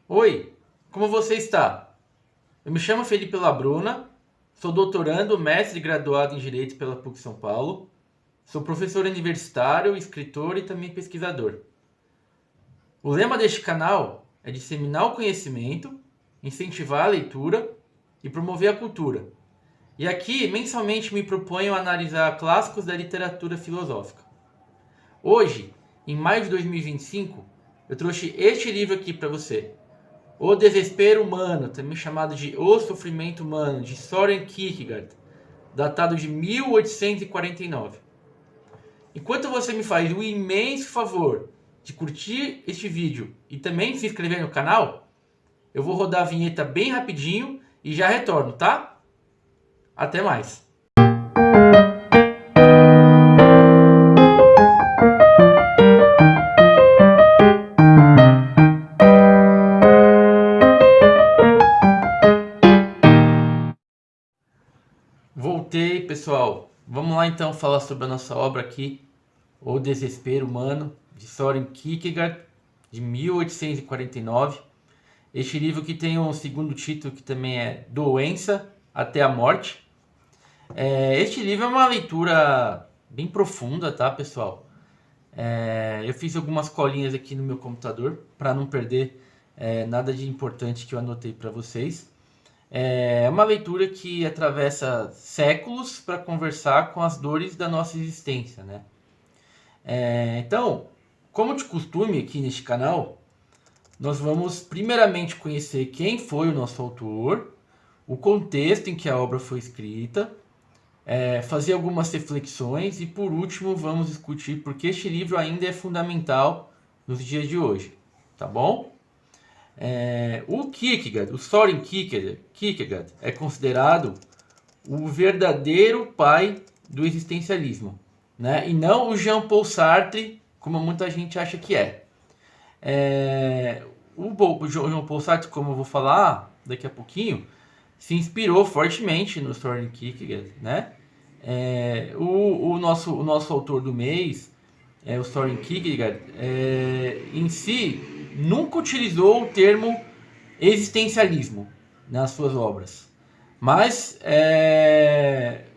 Oi, como você está? Eu me chamo Felipe Labruna, sou doutorando, mestre e graduado em Direito pela PUC São Paulo, sou professor universitário, escritor e também pesquisador. O lema deste canal é disseminar o conhecimento, incentivar a leitura e promover a cultura. E aqui, mensalmente, me proponho a analisar clássicos da literatura filosófica. Hoje, em maio de 2025, eu trouxe este livro aqui para você. O Desespero Humano, também chamado de O Sofrimento Humano, de Soren Kierkegaard, datado de 1849. Enquanto você me faz o imenso favor de curtir este vídeo e também se inscrever no canal, eu vou rodar a vinheta bem rapidinho e já retorno, tá? Até mais! Voltei, pessoal. Vamos lá então falar sobre a nossa obra aqui, O Desespero Humano, de Soren Kierkegaard, de 1849. Este livro que tem um segundo título que também é Doença até a Morte. Este livro é uma leitura bem profunda, tá, pessoal? Eu fiz algumas colinhas aqui no meu computador para não perder nada de importante que eu anotei para vocês. É uma leitura que atravessa séculos para conversar com as dores da nossa existência, né? Então, como de costume aqui neste canal, nós vamos primeiramente conhecer quem foi o nosso autor, o contexto em que a obra foi escrita, fazer algumas reflexões e, por último, vamos discutir por que este livro ainda é fundamental nos dias de hoje, tá bom? O Kierkegaard, o Soren Kierkegaard, é considerado o verdadeiro pai do existencialismo, né? E não o Jean-Paul Sartre, como muita gente acha que é. O Jean-Paul Sartre, como eu vou falar daqui a pouquinho, se inspirou fortemente no Soren Kierkegaard, né? O nosso autor do mês, o Soren Kierkegaard, em si, nunca utilizou o termo existencialismo nas suas obras. Mas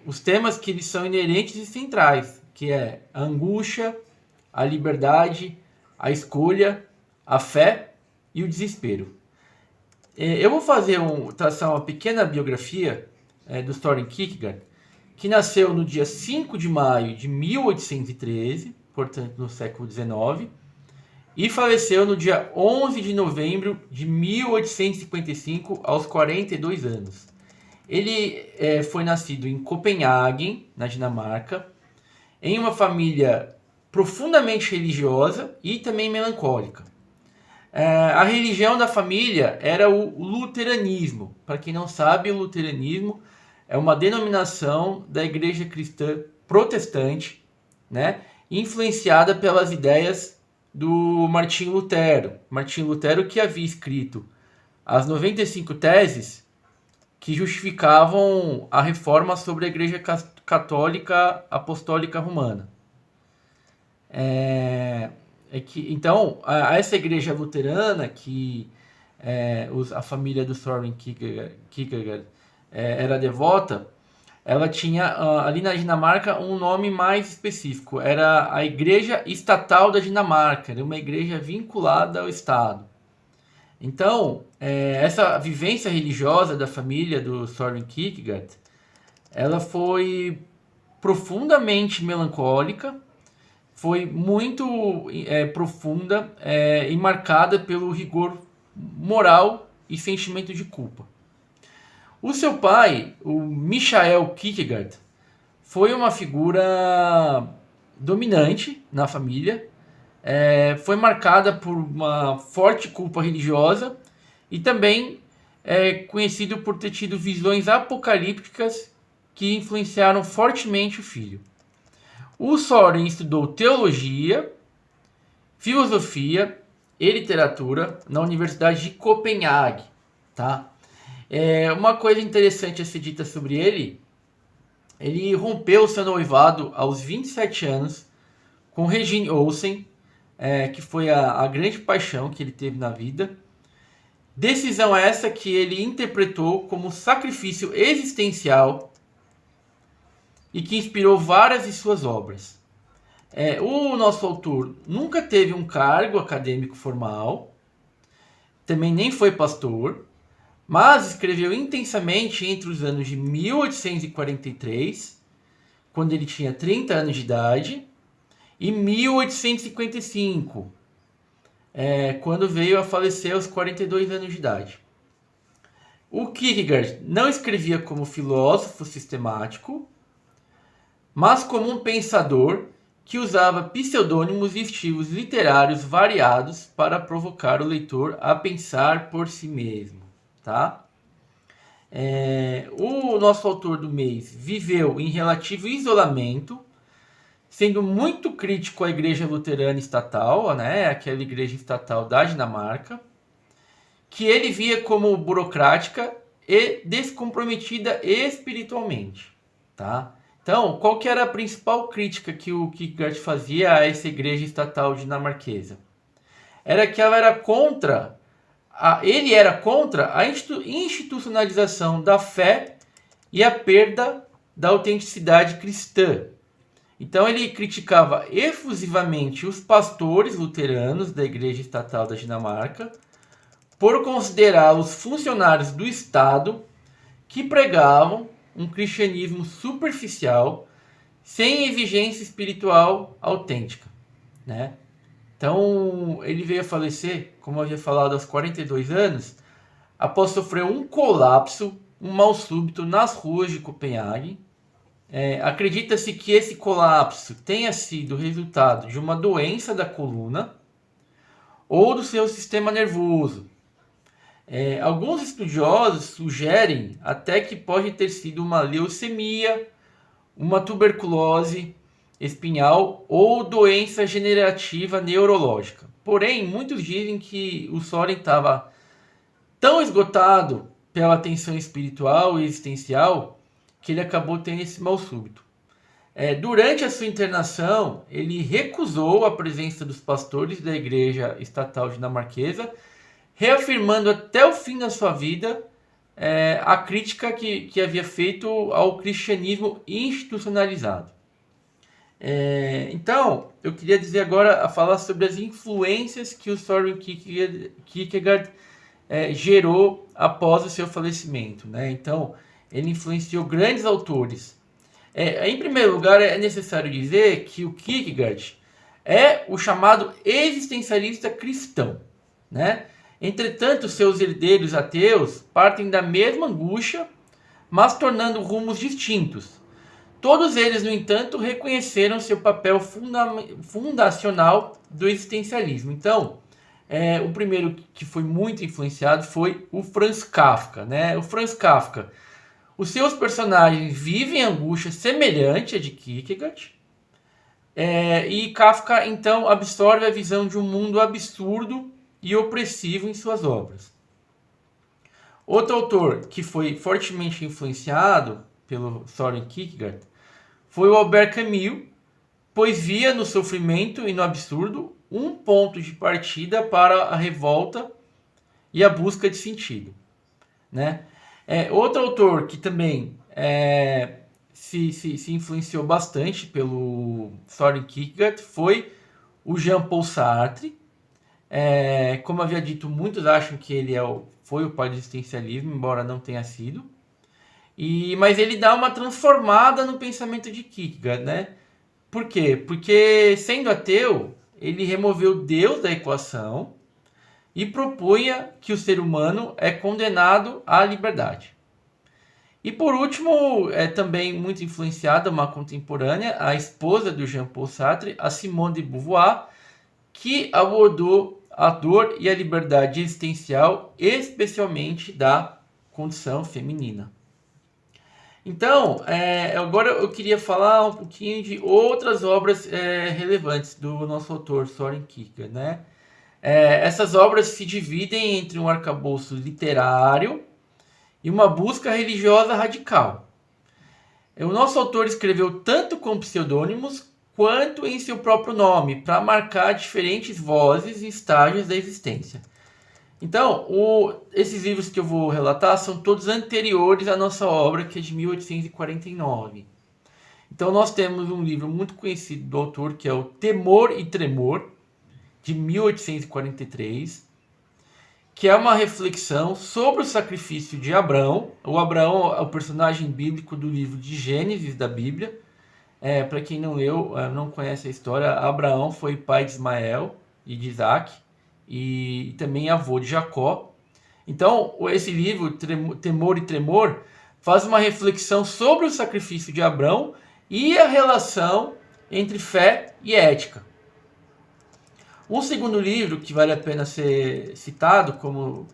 os temas que eles são inerentes e centrais, que é a angústia, a liberdade, a escolha, a fé e o desespero. Eu vou traçar uma pequena biografia do Soren Kierkegaard, que nasceu no dia 5 de maio de 1813, portanto no século XIX, e faleceu no dia 11 de novembro de 1855, aos 42 anos. Ele foi nascido em Copenhague, na Dinamarca, em uma família profundamente religiosa e também melancólica. A religião da família era o luteranismo. Para quem não sabe, o luteranismo é uma denominação da igreja cristã protestante, né, influenciada pelas ideias do Martinho Lutero. Martinho Lutero, que havia escrito as 95 teses que justificavam a reforma sobre a Igreja Católica Apostólica Romana. Então, essa igreja luterana, que a família do Soren Kierkegaard era devota, ela tinha ali na Dinamarca um nome mais específico. Era a Igreja Estatal da Dinamarca, era uma igreja vinculada ao Estado. Então, essa vivência religiosa da família do Soren Kierkegaard, ela foi profundamente melancólica, foi muito profunda e marcada pelo rigor moral e sentimento de culpa. O seu pai, o Michael Kierkegaard, foi uma figura dominante na família, foi marcada por uma forte culpa religiosa e também é conhecido por ter tido visões apocalípticas que influenciaram fortemente o filho. O Soren estudou teologia, filosofia e literatura na Universidade de Copenhague, tá? Uma coisa interessante a ser dita sobre ele rompeu seu noivado aos 27 anos com Regine Olsen, que foi a grande paixão que ele teve na vida. Decisão essa que ele interpretou como sacrifício existencial e que inspirou várias de suas obras. O nosso autor nunca teve um cargo acadêmico formal, também nem foi pastor, mas escreveu intensamente entre os anos de 1843, quando ele tinha 30 anos de idade, e 1855, quando veio a falecer aos 42 anos de idade. O Kierkegaard não escrevia como filósofo sistemático, mas como um pensador que usava pseudônimos e estilos literários variados para provocar o leitor a pensar por si mesmo. Tá? O nosso autor do mês viveu em relativo isolamento, sendo muito crítico à Igreja Luterana Estatal, né, aquela igreja estatal da Dinamarca, que ele via como burocrática e descomprometida espiritualmente. Tá? Então, qual que era a principal crítica que o Kierkegaard fazia a essa igreja estatal dinamarquesa? Era que ela era contra, ele era contra a institucionalização da fé e a perda da autenticidade cristã. Então, ele criticava efusivamente os pastores luteranos da igreja estatal da Dinamarca por considerá-los funcionários do Estado que pregavam um cristianismo superficial, sem exigência espiritual autêntica, né? Então, ele veio a falecer, como eu havia falado, aos 42 anos, após sofrer um colapso, um mal súbito nas ruas de Copenhague. Acredita-se que esse colapso tenha sido resultado de uma doença da coluna ou do seu sistema nervoso. Alguns estudiosos sugerem até que pode ter sido uma leucemia, uma tuberculose espinhal ou doença degenerativa neurológica. Porém, muitos dizem que o Soren estava tão esgotado pela tensão espiritual e existencial que ele acabou tendo esse mal súbito. Durante a sua internação, ele recusou a presença dos pastores da igreja estatal dinamarquesa, reafirmando até o fim da sua vida a crítica que havia feito ao cristianismo institucionalizado. Então, eu queria dizer agora, a falar sobre as influências que o Soren Kierkegaard gerou após o seu falecimento, né? Então, ele influenciou grandes autores. Em primeiro lugar, é necessário dizer que o Kierkegaard é o chamado existencialista cristão, né? Entretanto, seus herdeiros ateus partem da mesma angústia, mas tornando rumos distintos. Todos eles, no entanto, reconheceram seu papel fundacional do existencialismo. Então, o primeiro que foi muito influenciado foi o Franz Kafka, né? O Franz Kafka, os seus personagens vivem angústia semelhante à de Kierkegaard, e Kafka, então, absorve a visão de um mundo absurdo e opressivo em suas obras. Outro autor que foi fortemente influenciado pelo Soren Kierkegaard foi o Albert Camus, pois via no sofrimento e no absurdo um ponto de partida para a revolta e a busca de sentido, né? Outro autor que também se influenciou bastante pelo Soren Kierkegaard foi o Jean-Paul Sartre. Como havia dito, muitos acham que ele foi o pai do existencialismo, embora não tenha sido. Mas ele dá uma transformada no pensamento de Kierkegaard, né? Por quê? Porque, sendo ateu, ele removeu Deus da equação e propunha que o ser humano é condenado à liberdade. E por último, também muito influenciada, uma contemporânea, a esposa do Jean-Paul Sartre, a Simone de Beauvoir, que abordou a dor e a liberdade existencial, especialmente da condição feminina. Então, agora eu queria falar um pouquinho de outras obras relevantes do nosso autor, Soren Kierkegaard, né? Essas obras se dividem entre um arcabouço literário e uma busca religiosa radical. O nosso autor escreveu tanto com pseudônimos quanto em seu próprio nome, para marcar diferentes vozes e estágios da existência. Então, esses livros que eu vou relatar são todos anteriores à nossa obra, que é de 1849. Então, nós temos um livro muito conhecido do autor, que é o Temor e Tremor, de 1843, que é uma reflexão sobre o sacrifício de Abraão. O Abraão é o personagem bíblico do livro de Gênesis da Bíblia. Para quem não leu, não conhece a história, Abraão foi pai de Ismael e de Isaac, e também avô de Jacó. Então, esse livro, Temor e Tremor, faz uma reflexão sobre o sacrifício de Abraão e a relação entre fé e ética. Um segundo livro que vale a pena ser citado, como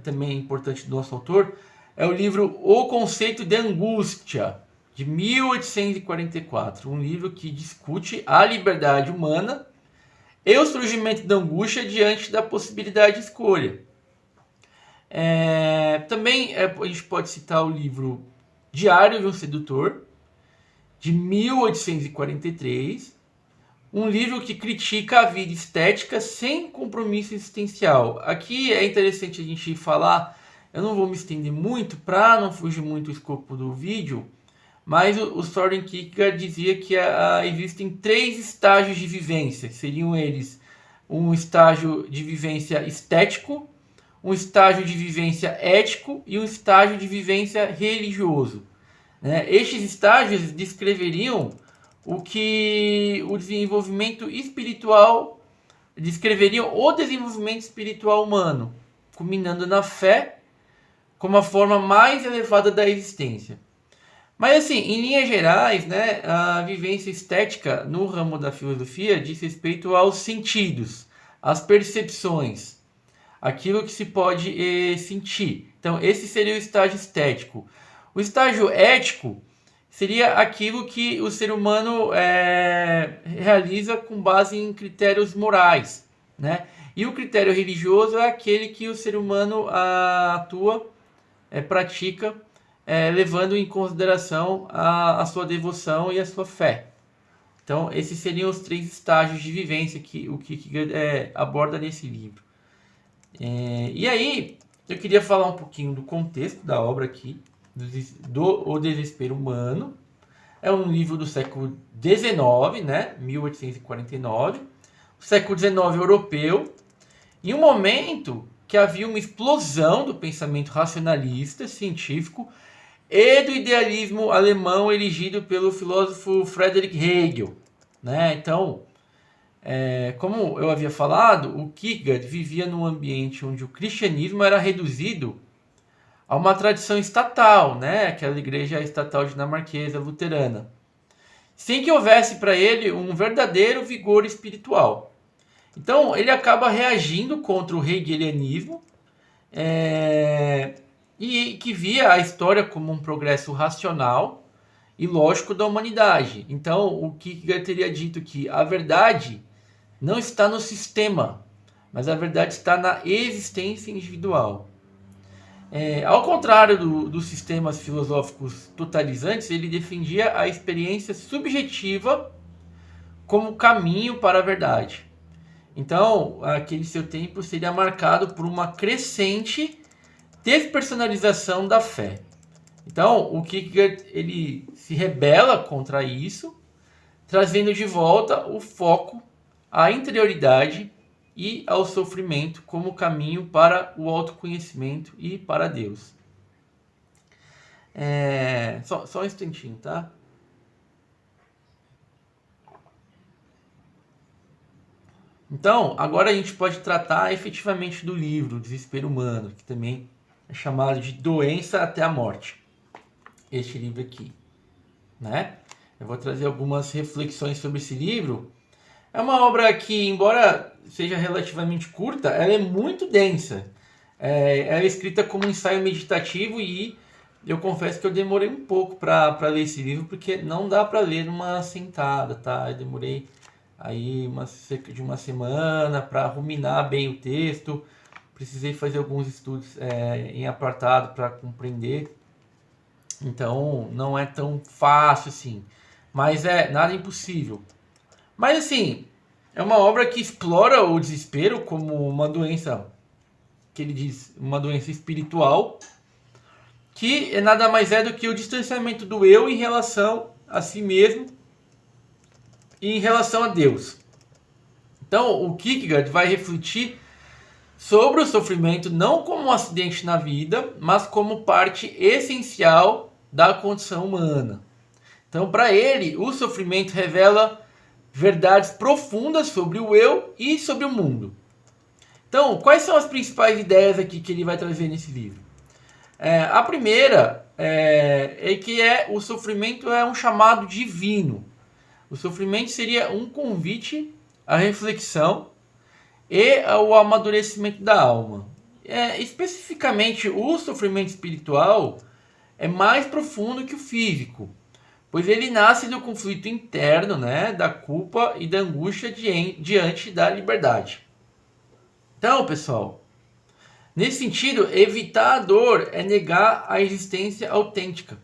também importante do nosso autor, é o livro O Conceito de Angústia, de 1844. Um livro que discute a liberdade humana e o surgimento da angústia diante da possibilidade de escolha. Também a gente pode citar o livro Diário de um Sedutor, de 1843, um livro que critica a vida estética sem compromisso existencial. Aqui é interessante a gente falar, eu não vou me estender muito para não fugir muito do escopo do vídeo, mas o Soren Kierkegaard dizia que existem 3 estágios de vivência, que seriam eles um estágio de vivência estético, um estágio de vivência ético e um estágio de vivência religioso. Estes estágios descreveriam o desenvolvimento espiritual, descreveriam o desenvolvimento espiritual humano, culminando na fé como a forma mais elevada da existência. Mas assim, em linhas gerais, a vivência estética no ramo da filosofia diz respeito aos sentidos, às percepções, aquilo que se pode sentir. Então, esse seria o estágio estético. O estágio ético seria aquilo que o ser humano realiza com base em critérios morais, E o critério religioso é aquele que o ser humano atua, pratica, levando em consideração a sua devoção e a sua fé. Então, esses seriam os 3 estágios de vivência que o Kierkegaard aborda nesse livro. E aí, eu queria falar um pouquinho do contexto da obra aqui, do O Desespero Humano. É um livro do século XIX, 1849, o século XIX europeu, em um momento que havia uma explosão do pensamento racionalista, científico, e do idealismo alemão erigido pelo filósofo Friedrich Hegel. Então, como eu havia falado, o Kierkegaard vivia num ambiente onde o cristianismo era reduzido a uma tradição estatal, aquela igreja estatal dinamarquesa luterana, sem que houvesse para ele um verdadeiro vigor espiritual. Então ele acaba reagindo contra o hegelianismo e que via a história como um progresso racional e lógico da humanidade. Então o Kierkegaard teria dito que a verdade não está no sistema, mas a verdade está na existência individual. Ao contrário dos sistemas filosóficos totalizantes, ele defendia a experiência subjetiva como caminho para a verdade. Então, aquele seu tempo seria marcado por uma crescente despersonalização da fé. Então, o Kierkegaard ele se rebela contra isso, trazendo de volta o foco à interioridade e ao sofrimento como caminho para o autoconhecimento e para Deus. Só um instantinho, tá? Então, agora a gente pode tratar efetivamente do livro Desespero Humano, que também é chamado de Doença até a Morte. Este livro aqui, Eu vou trazer algumas reflexões sobre esse livro. É uma obra que, embora seja relativamente curta, ela é muito densa. Ela é escrita como um ensaio meditativo e eu confesso que eu demorei um pouco para ler esse livro, porque não dá para ler numa sentada, tá? Eu demorei aí cerca de uma semana para ruminar bem o texto. Precisei fazer alguns estudos em apartado para compreender. Então, não é tão fácil assim. Mas nada impossível. Mas assim, é uma obra que explora o desespero como uma doença que ele diz uma doença espiritual, que nada mais é do que o distanciamento do eu em relação a si mesmo e em relação a Deus. Então, o Kierkegaard vai refletir sobre o sofrimento não como um acidente na vida, mas como parte essencial da condição humana. Então, para ele, o sofrimento revela verdades profundas sobre o eu e sobre o mundo. Então, quais são as principais ideias aqui que ele vai trazer nesse livro? A primeira é que o sofrimento é um chamado divino. O sofrimento seria um convite à reflexão e ao amadurecimento da alma. Especificamente, o sofrimento espiritual é mais profundo que o físico, pois ele nasce do conflito interno, né, da culpa e da angústia diante da liberdade. Então, pessoal, nesse sentido, evitar a dor é negar a existência autêntica.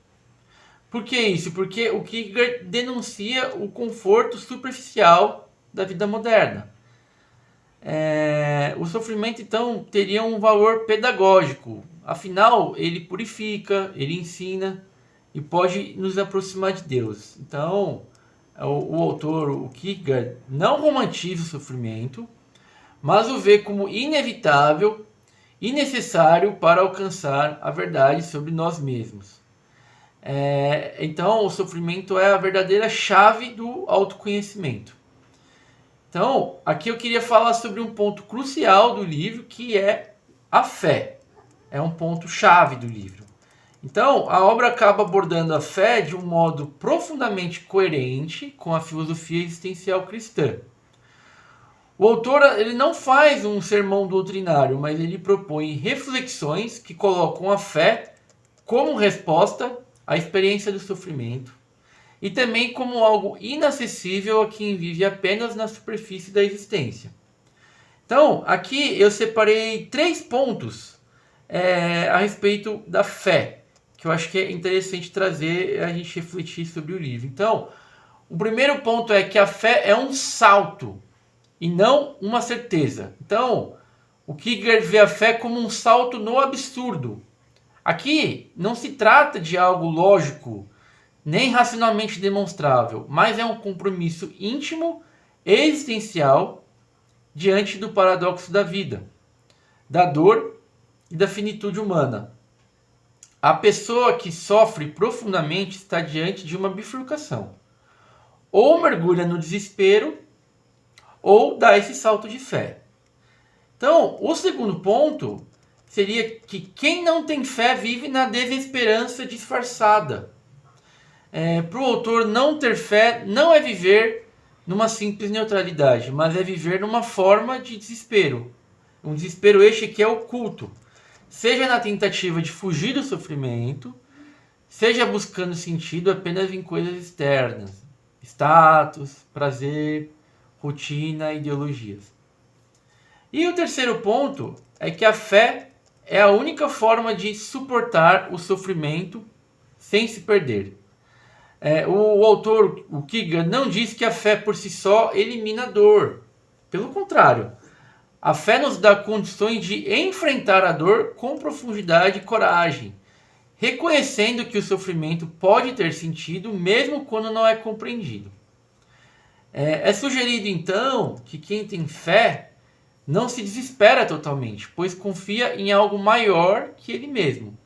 Por que isso? Porque o Kierkegaard denuncia o conforto superficial da vida moderna. O sofrimento, então, teria um valor pedagógico. Afinal, ele purifica, ele ensina e pode nos aproximar de Deus. Então, o autor, o Kierkegaard, não romantiza o sofrimento, mas o vê como inevitável e necessário para alcançar a verdade sobre nós mesmos. Então, o sofrimento é a verdadeira chave do autoconhecimento. Então, aqui eu queria falar sobre um ponto crucial do livro, que é a fé. É um ponto chave do livro. Então, a obra acaba abordando a fé de um modo profundamente coerente com a filosofia existencial cristã. O autor ele não faz um sermão doutrinário, mas ele propõe reflexões que colocam a fé como resposta à experiência do sofrimento e também como algo inacessível a quem vive apenas na superfície da existência. Então, aqui eu separei 3 pontos a respeito da fé, que eu acho que é interessante trazer a gente refletir sobre o livro. Então, o primeiro ponto é que a fé é um salto e não uma certeza. Então, o Kierkegaard vê a fé como um salto no absurdo. Aqui não se trata de algo lógico, nem racionalmente demonstrável, mas é um compromisso íntimo e existencial diante do paradoxo da vida, da dor e da finitude humana. A pessoa que sofre profundamente está diante de uma bifurcação. Ou mergulha no desespero, ou dá esse salto de fé. Então, o segundo ponto seria que quem não tem fé vive na desesperança disfarçada. Para o autor, não ter fé não é viver numa simples neutralidade, mas é viver numa forma de desespero. Um desespero este que é oculto. Seja na tentativa de fugir do sofrimento, seja buscando sentido apenas em coisas externas. Status, prazer, rotina, ideologias. E o terceiro ponto é que a fé é a única forma de suportar o sofrimento sem se perder. O autor, o Kierkegaard, não diz que a fé por si só elimina a dor. Pelo contrário, a fé nos dá condições de enfrentar a dor com profundidade e coragem, reconhecendo que o sofrimento pode ter sentido mesmo quando não é compreendido. É sugerido então que quem tem fé não se desespera totalmente, pois confia em algo maior que ele mesmo.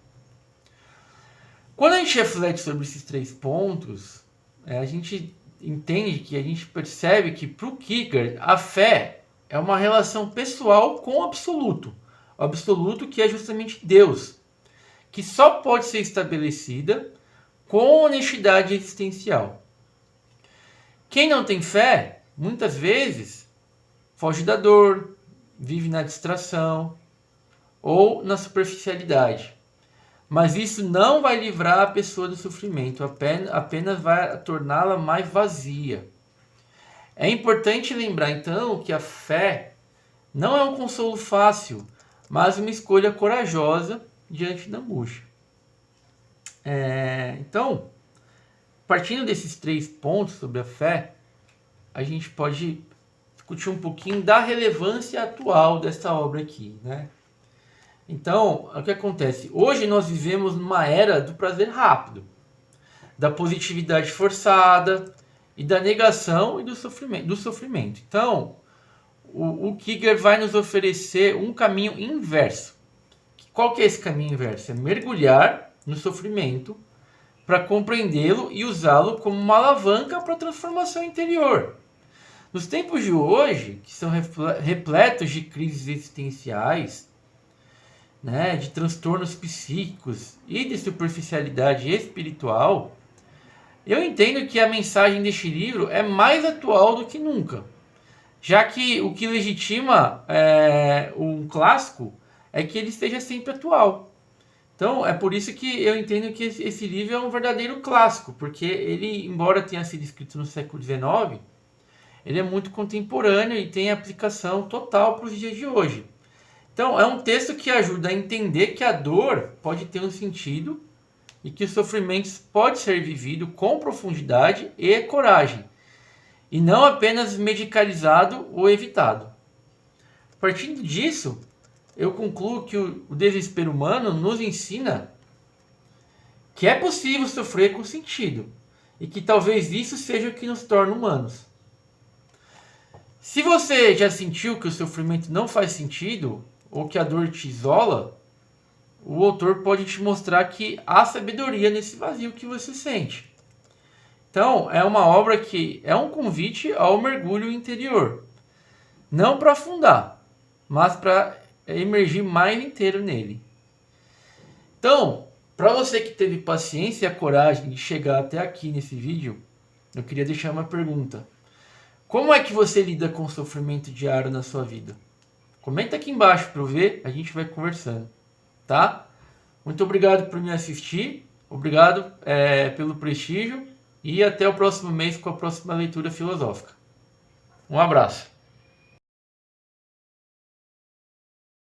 Quando a gente reflete sobre esses 3 pontos, a gente entende que a gente percebe que para o Kierkegaard a fé é uma relação pessoal com o absoluto que é justamente Deus, que só pode ser estabelecida com honestidade existencial. Quem não tem fé, muitas vezes, foge da dor, vive na distração ou na superficialidade. Mas isso não vai livrar a pessoa do sofrimento, apenas vai torná-la mais vazia. É importante lembrar então que a fé não é um consolo fácil, mas uma escolha corajosa diante da angústia. Então, partindo desses 3 pontos sobre a fé, a gente pode discutir um pouquinho da relevância atual dessa obra aqui, né? Então, o que acontece? Hoje nós vivemos numa era do prazer rápido, da positividade forçada e da negação e do sofrimento. Então, o Kierkegaard vai nos oferecer um caminho inverso. Qual que é esse caminho inverso? É mergulhar no sofrimento para compreendê-lo e usá-lo como uma alavanca para a transformação interior. Nos tempos de hoje, que são repletos de crises existenciais, né, de transtornos psíquicos e de superficialidade espiritual, eu entendo que a mensagem deste livro é mais atual do que nunca, já que o que legitima um clássico é que ele esteja sempre atual. Então, é por isso que eu entendo que esse livro é um verdadeiro clássico, porque ele, embora tenha sido escrito no século XIX, ele é muito contemporâneo e tem aplicação total para os dias de hoje. Então, é um texto que ajuda a entender que a dor pode ter um sentido e que o sofrimento pode ser vivido com profundidade e coragem, e não apenas medicalizado ou evitado. Partindo disso, eu concluo que o desespero humano nos ensina que é possível sofrer com sentido e que talvez isso seja o que nos torna humanos. Se você já sentiu que o sofrimento não faz sentido ou que a dor te isola, o autor pode te mostrar que há sabedoria nesse vazio que você sente. Então, é uma obra que é um convite ao mergulho interior. Não para afundar, mas para emergir mais inteiro nele. Então, para você que teve paciência e a coragem de chegar até aqui nesse vídeo, eu queria deixar uma pergunta. Como é que você lida com o sofrimento diário na sua vida? Comenta aqui embaixo para eu ver, a gente vai conversando, tá? Muito obrigado por me assistir, obrigado pelo prestígio e até o próximo mês com a próxima leitura filosófica. Um abraço.